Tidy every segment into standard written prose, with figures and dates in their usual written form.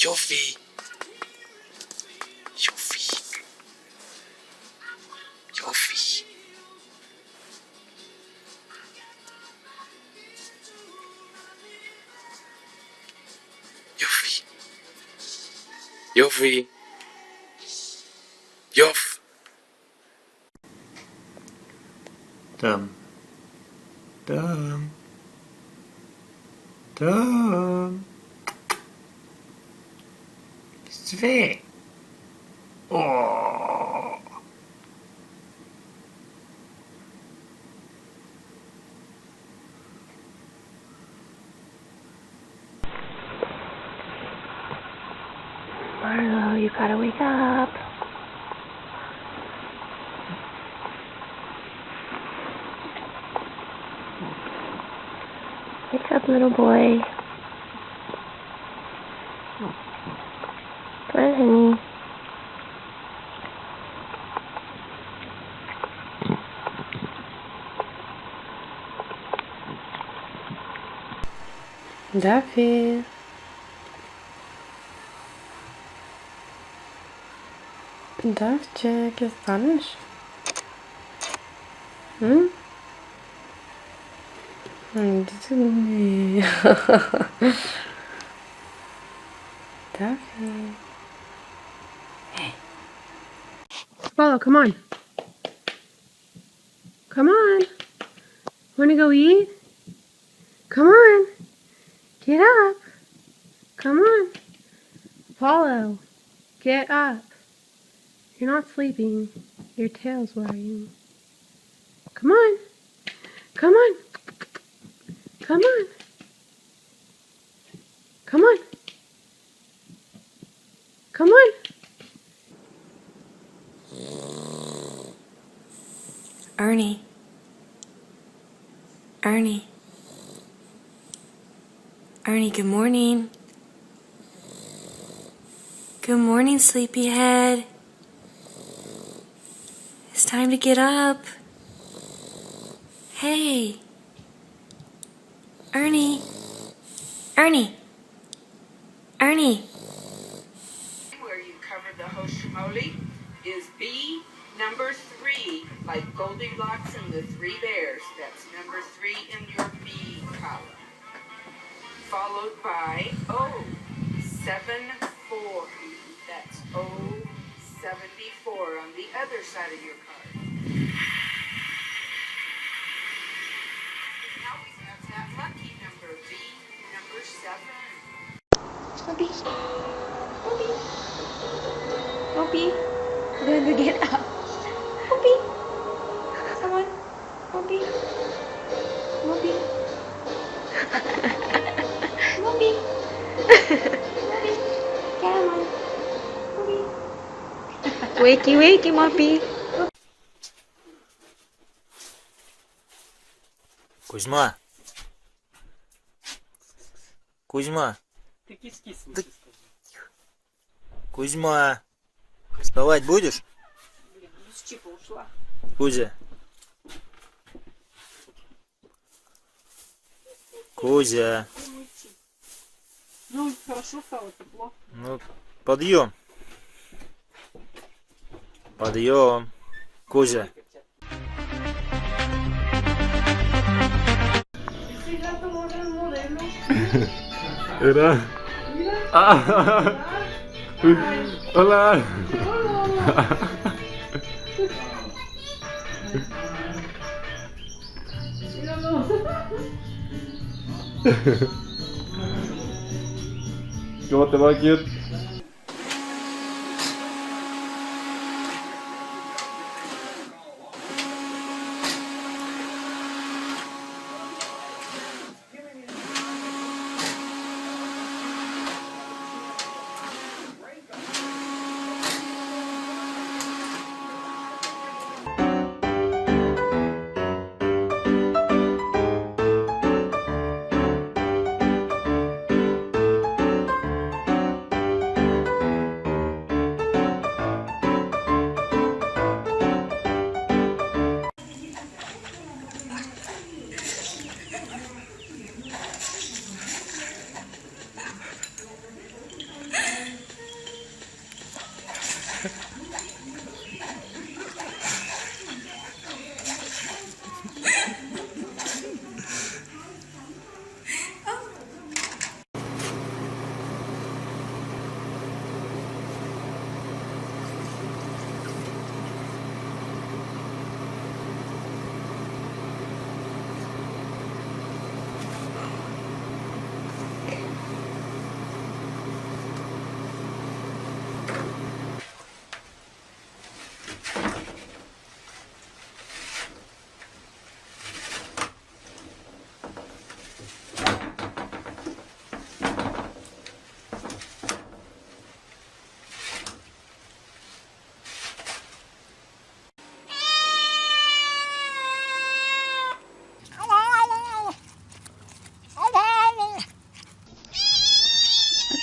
Yuffie. Yuffie. Yuffie. Yuffie. Yuffie. Yuff. Tam. Tam. Tam. Sve. Oh. Marlo, you gotta wake up. Wake up, little boy. Come on, honey. Duffy. Duffczyk, jest panisz? Nie. Duffy. Hey. Apollo, come on. Come on. Wanna go eat? Come on. Get up. Come on. Apollo, get up. You're not sleeping. Your tail's wagging. Come on. Come on. Come on. Come on. Come on. Ernie. Ernie. Ernie, good morning. Good morning, sleepyhead. It's time to get up. Hey. Ernie. Ernie. Ernie. Where you cover the Hoshimoli is B number 3, like Goldilocks and the Three Bears. That's number 3 in your B column. Followed by O74. That's O74 on the other side of your card. Now we have that lucky number, B number 7. Moby. Moby. Moby. We're gonna get up. Moby. Come on. Moby. Moby. Moby. Moby. Come on. Moby. Wakey, wakey, Moby. Кузьма. Кузьма. Ты кис-кис Да- лучше скажи. Кузьма. Вставать будешь? Блин, из чипа ушла. Кузя. Кузя. Ну, хорошо стало, тепло. Ну, подъем. Подъем. Кузя. Era. Ah. Hola. ¿Cómo te va, Kid?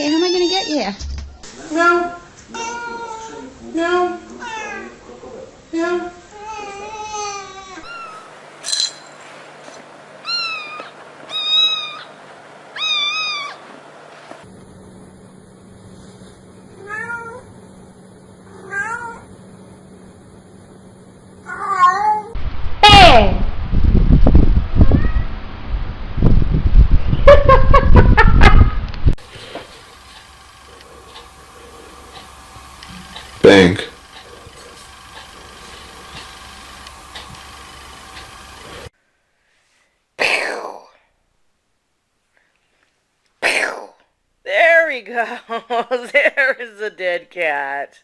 Okay, how am I gonna get you? No. No. No. Bang! Bang. There he goes. There is a dead cat.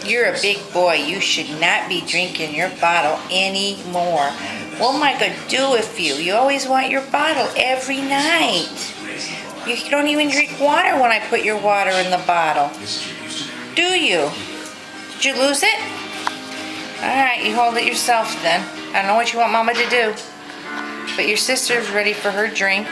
You're a big boy. You should not be drinking your bottle anymore. What am I going to do with you? You always want your bottle every night. You don't even drink water when I put your water in the bottle. Do you? Did you lose it? Alright, you hold it yourself then. I don't know what you want Mama to do. But your sister's ready for her drink.